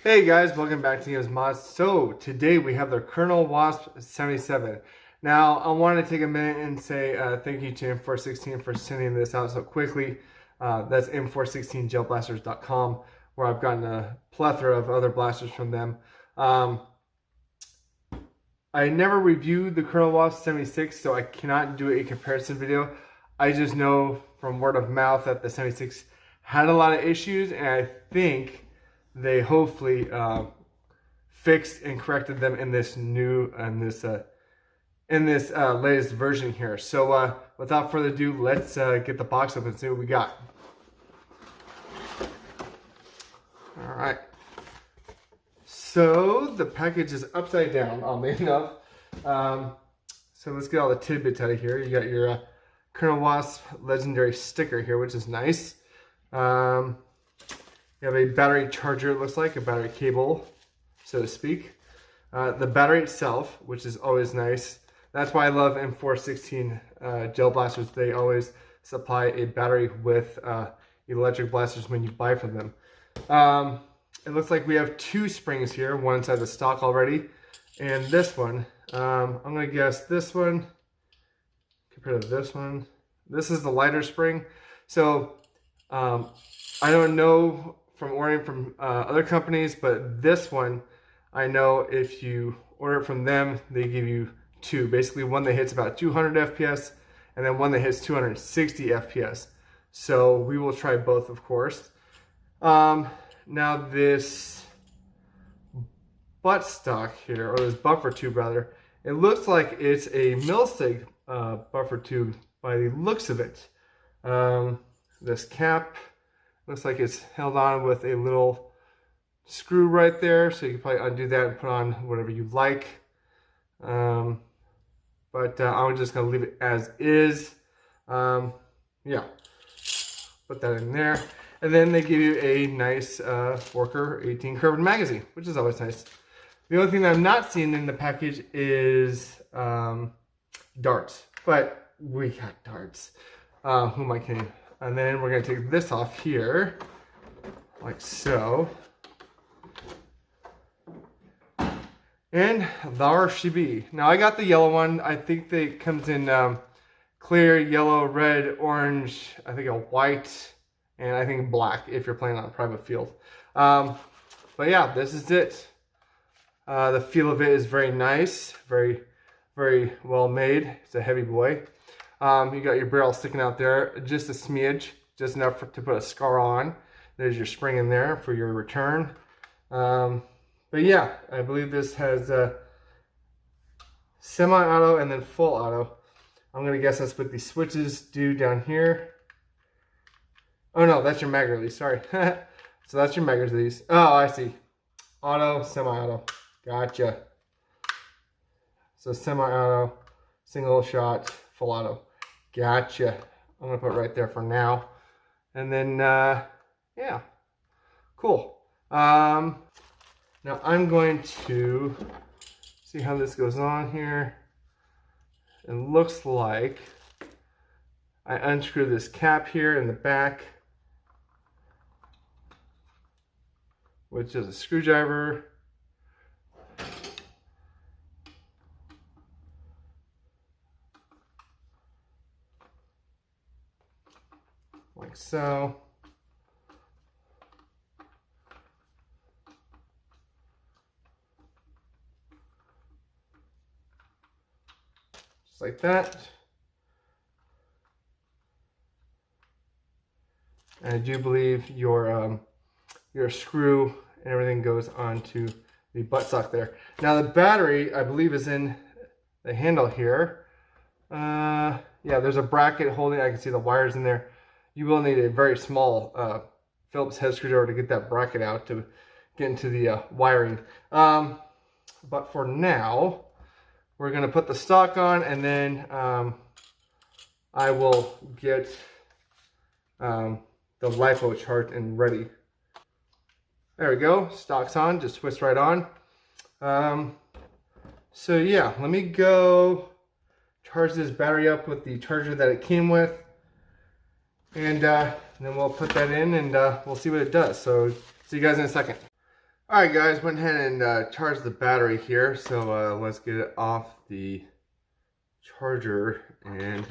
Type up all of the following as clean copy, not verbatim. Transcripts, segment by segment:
Hey guys, welcome back to Games Mods. So today we have the Colonel Wasp 77. Now I want to take a minute and say thank you to M416 for sending this out so quickly. That's M416gelblasters.com, where I've gotten a plethora of other blasters from them. I never reviewed the Colonel Wasp 76, so I cannot do a comparison video. I just know from word of mouth that the 76 had a lot of issues, and I think they hopefully fixed and corrected them in this new latest version here. So without further ado, let's get the box open and see what we got. All right. So the package is upside down, oddly enough. So let's get all the tidbits out of here. You got your Colonel Wasp legendary sticker here, which is nice. You have a battery charger, it looks like, a battery cable, so to speak. The battery itself, which is always nice. That's why I love M416 gel blasters. They always supply a battery with electric blasters when you buy from them. It looks like we have two springs here, one inside the stock already, and this one. I'm going to guess this one compared to this one. This is the lighter spring. So I don't know from ordering from other companies, but this one, I know if you order it from them, they give you two. Basically, one that hits about 200 FPS, and then one that hits 260 FPS. So we will try both, of course. Now this buttstock here, or this buffer tube rather, it looks like it's a mil-sig buffer tube by the looks of it. This cap looks like it's held on with a little screw right there, so you can probably undo that and put on whatever you like. But I'm just going to leave it as is. Yeah, put that in there. And then they give you a nice Worker 18 curved magazine, which is always nice. The only thing that I'm not seeing in the package is darts, but we got darts. Who am I kidding? And then we're going to take this off here, like so. And there she be. Now I got the yellow one. I think it comes in clear, yellow, red, orange, I think a white, and I think black if you're playing on a private field. But yeah, this is it. The feel of it is very nice, very, very well made. It's a heavy boy. You got your barrel sticking out there, just a smidge, just enough to put a scar on. There's your spring in there for your return. But yeah, I believe this has semi-auto and then full auto. I'm going to guess that's what the switches do down here. Oh no, that's your mag release, sorry. So that's your mag release. Oh, I see. Auto, semi-auto. Gotcha. So semi-auto, single shot, full auto. Gotcha. I'm going to put it right there for now. And then, yeah. Cool. Now I'm going to see how this goes on here. It looks like I unscrew this cap here in the back, which is a screwdriver. Like so. Just like that. And I do believe your screw and everything goes onto the buttstock there. Now the battery, I believe, is in the handle here. Yeah, there's a bracket holding. I can see the wires in there. You will need a very small Phillips head screwdriver to get that bracket out to get into the wiring. But for now, we're going to put the stock on, and then I will get the LiPo charged and ready. There we go. Stock's on. Just twist right on. So yeah, let me go charge this battery up with the charger that it came with. And then we'll put that in and we'll see what it does. So see you guys in a second. Alright guys, went ahead and charged the battery here, so let's get it off the charger and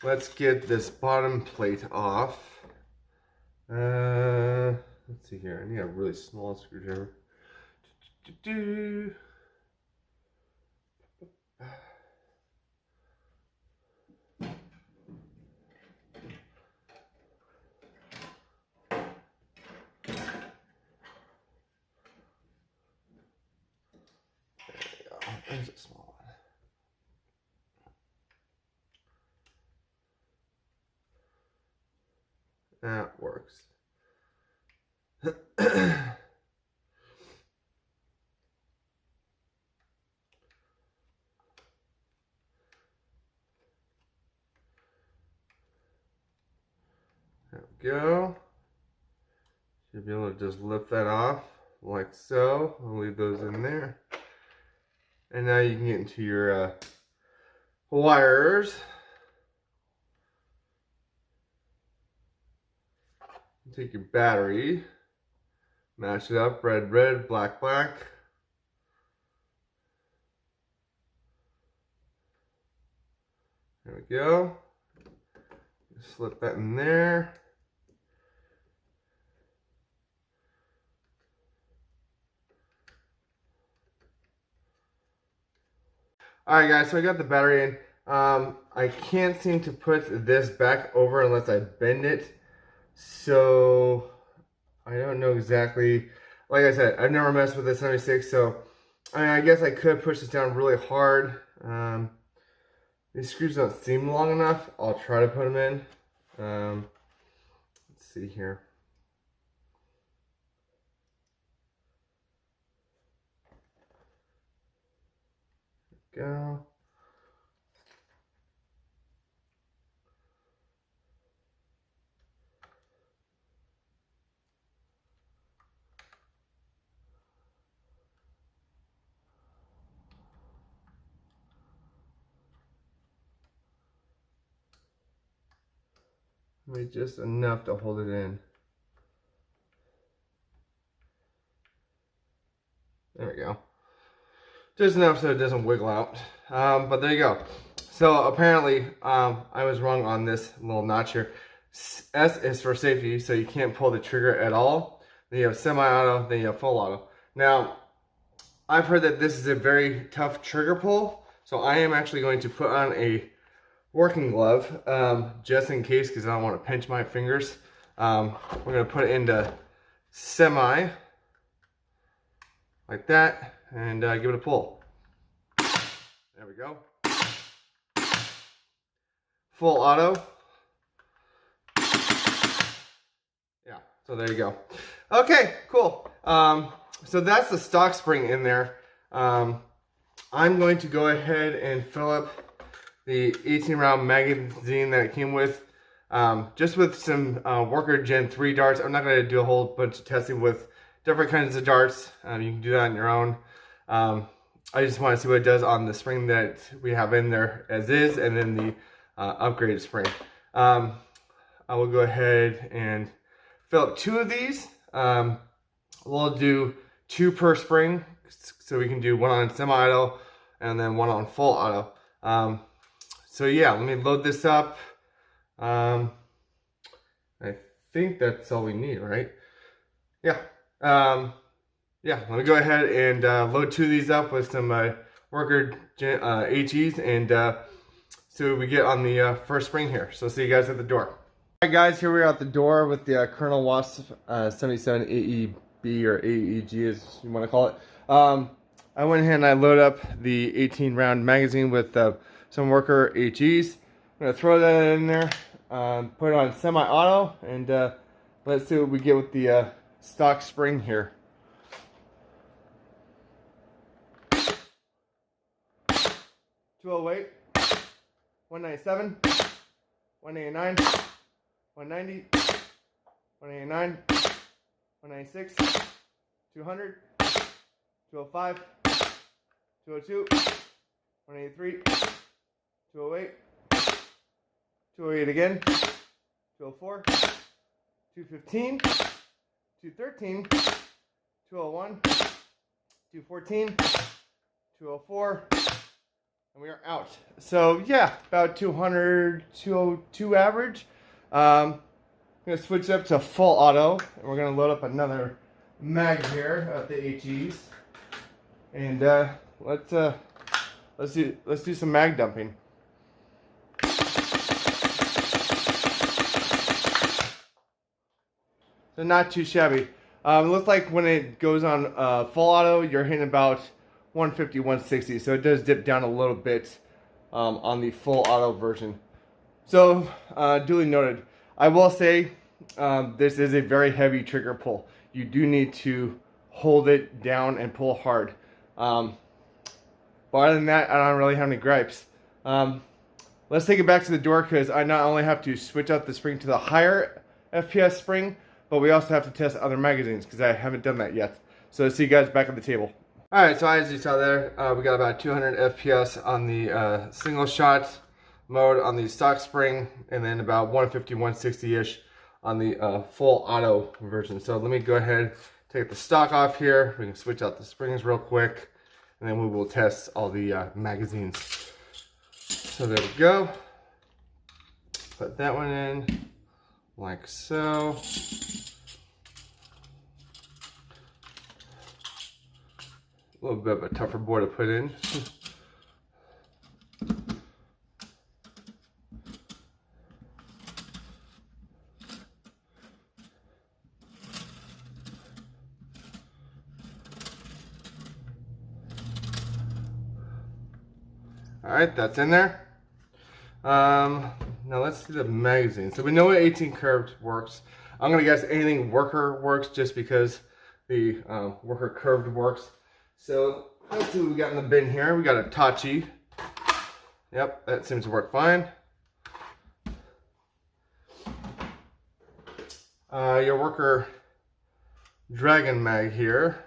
let's get this bottom plate off. Let's see here, I need a really small screwdriver. There's a small one. That works. There we go. Should be able to just lift that off like so. I'll leave those in there. And now you can get into your wires. Take your battery, match it up, red, red, black, black. There we go. Slip that in there. Alright guys, so I got the battery in. I can't seem to put this back over unless I bend it. So, I don't know exactly. Like I said, I've never messed with the 76, so I mean, I guess I could push this down really hard. These screws don't seem long enough. I'll try to put them in. Let's see here. Go. Maybe just enough to hold it in. There we go. Just enough so it doesn't wiggle out. But there you go. So apparently, I was wrong on this little notch here. S is for safety, so you can't pull the trigger at all. Then you have semi-auto, then you have full auto. Now, I've heard that this is a very tough trigger pull, so I am actually going to put on a working glove, just in case, because I don't want to pinch my fingers. We're going to put it into semi, like that, and give it a pull. There we go. Full auto. Yeah, so there you go. Okay, cool. So that's the stock spring in there. I'm going to go ahead and fill up the 18 round magazine that it came with, just with some Worker Gen 3 darts. I'm not going to do a whole bunch of testing with different kinds of darts. You can do that on your own. I just want to see what it does on the spring that we have in there as is, and then the upgraded spring. I will go ahead and fill up 2 of these. We'll do 2 per spring, so we can do one on semi-auto and then one on full auto. So yeah, let me load this up. I think that's all we need, right? Yeah. Yeah, let me go ahead and load 2 of these up with some Worker HEs and see what we get on the first spring here. So see you guys at the door. Alright guys, here we are at the door with the Colonel Wasp 77 AEB or AEG as you want to call it. I went ahead and I loaded up the 18 round magazine with some Worker HEs. I'm going to throw that in there, put it on semi-auto, and let's see what we get with the stock spring here. $208, $197, $189, $190, $189, $196, $200, $205, $202, $183, $208, $208 again, $204, $215, $213, 201, 214, 204, and we are out. So yeah, about 200, 202 average. I'm going to switch up to full auto, and we're going to load up another mag here at the HEs, and let's do some mag dumping. So not too shabby. It looks like when it goes on full auto, you're hitting about 150, 160. So it does dip down a little bit on the full auto version. So duly noted. I will say this is a very heavy trigger pull. You do need to hold it down and pull hard. But other than that, I don't really have any gripes. Let's take it back to the door, because I not only have to switch out the spring to the higher FPS spring, but we also have to test other magazines, because I haven't done that yet. So see you guys back at the table. Alright, so as you saw there, we got about 200 FPS on the single shot mode on the stock spring, and then about 150, 160-ish on the full auto version. So let me go ahead, take the stock off here. We can switch out the springs real quick, and then we will test all the magazines. So there we go. Put that one in, like so. A little bit of a tougher board to put in. Alright, that's in there. Now let's see the magazine. So we know what 18 curved works. I'm going to guess anything worker works, just because the worker curved works. So let's see what we got in the bin here. We got a Tachi. Yep, that seems to work fine. Your worker Dragon mag here.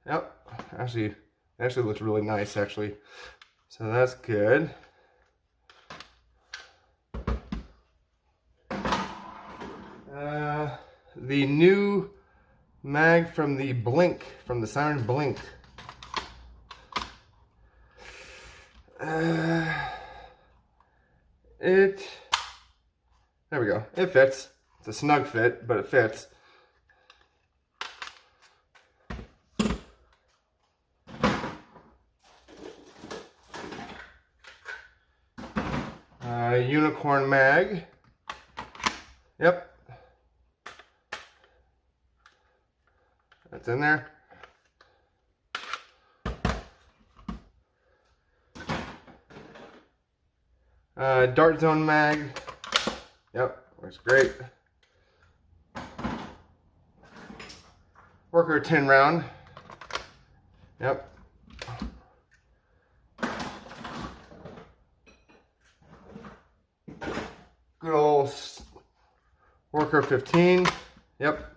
Yep, actually looks really nice actually. So that's good. The new mag from the Blink, from the Siren Blink. There we go. It fits. It's a snug fit, but it fits. Unicorn mag. Yep. That's in there. Dart Zone mag. Yep, works great. Worker 10 round. Yep. Good old Worker 15. Yep.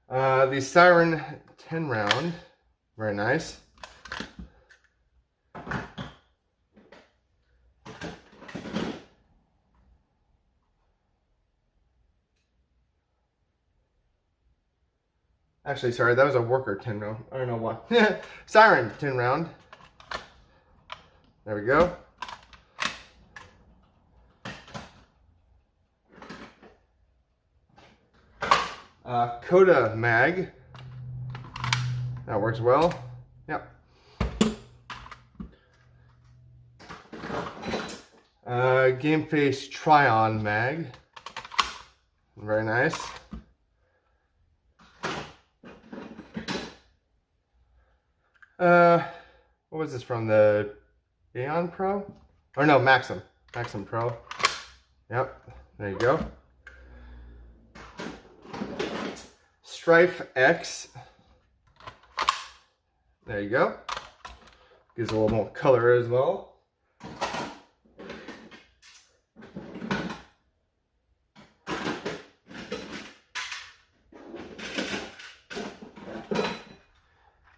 The Siren 10 round. Very nice. Actually, sorry, that was a Worker 10 round. I don't know why. Siren 10 round. There we go. Coda mag. That works well. Yep. Game Face Try-On mag. Very nice. What was this from? The Aeon Pro? Or no, Maxim. Maxim Pro. Yep. There you go. Strife X. There you go. Gives a little more color as well.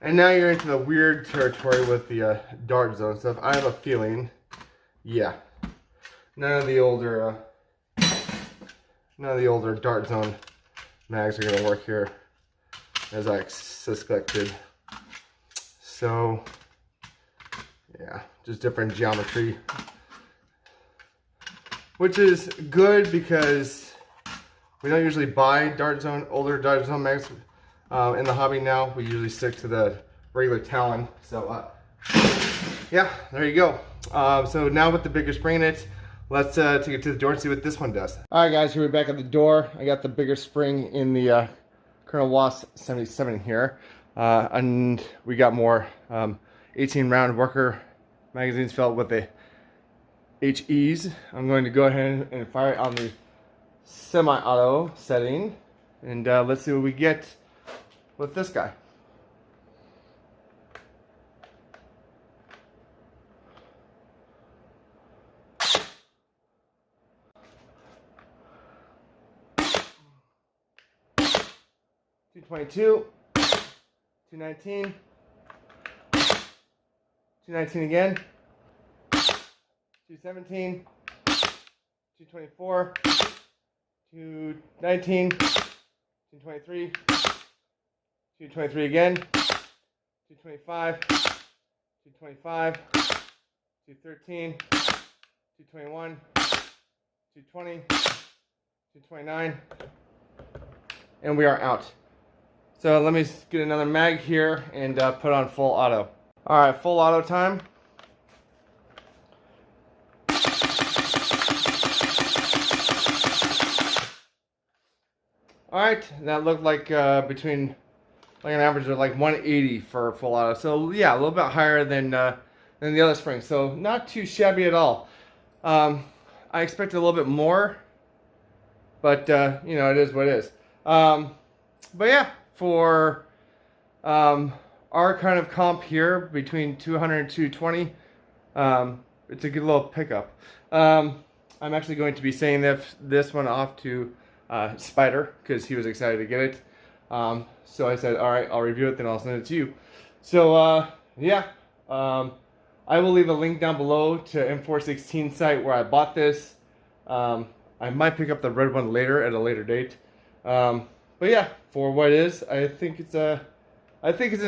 And now you're into the weird territory with the Dart Zone stuff. I have a feeling, yeah, none of the older none of the older Dart Zone mags are going to work here, as I suspected. So, yeah, just different geometry. Which is good because we don't usually buy older Dart Zone mags in the hobby now. We usually stick to the regular Talon. So, yeah, there you go. So now with the bigger spring in it, let's take it to the door and see what this one does. All right, guys, here we're back at the door. I got the bigger spring in the Colonel Wasp 77 here. And we got more 18 round worker magazines filled with the HEs. I'm going to go ahead and fire it on the semi-auto setting. And let's see what we get with this guy. .222, 219, 219 again, 217, 224, 219, 223, 223 again, 225, 225, 213, 221, 220, 229, and we are out. So let me get another mag here and put on full auto. All right, full auto time. All right, that looked like between like an average of like 180 for full auto. So yeah, a little bit higher than the other spring. So not too shabby at all. I expected a little bit more, but you know, it is what it is. But yeah, for our kind of comp here between 200 and 220, it's a good little pickup. I'm actually going to be sending this one off to Spider because he was excited to get it. So I said, all right, I'll review it, then I'll send it to you. So yeah, I will leave a link down below to M416 site where I bought this. I might pick up the red one later at a later date. But yeah, for what it is, I think it's an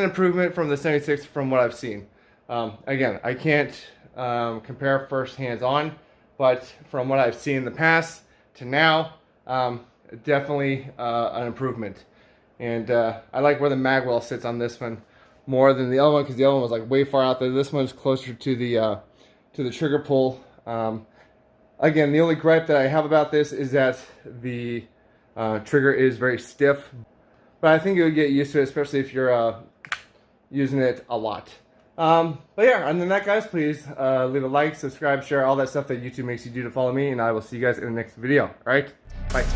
improvement from the 76 from what I've seen. Again, I can't compare first hands on, but from what I've seen in the past to now, definitely an improvement. And I like where the mag well sits on this one more than the other one because the other one was like way far out there. This one's closer to the trigger pull. Again, the only gripe that I have about this is that the trigger is very stiff, but I think you'll get used to it, especially if you're using it a lot. But yeah, other than that, guys, please leave a like, subscribe, share, all that stuff that YouTube makes you do to follow me, and I will see you guys in the next video. All right, bye.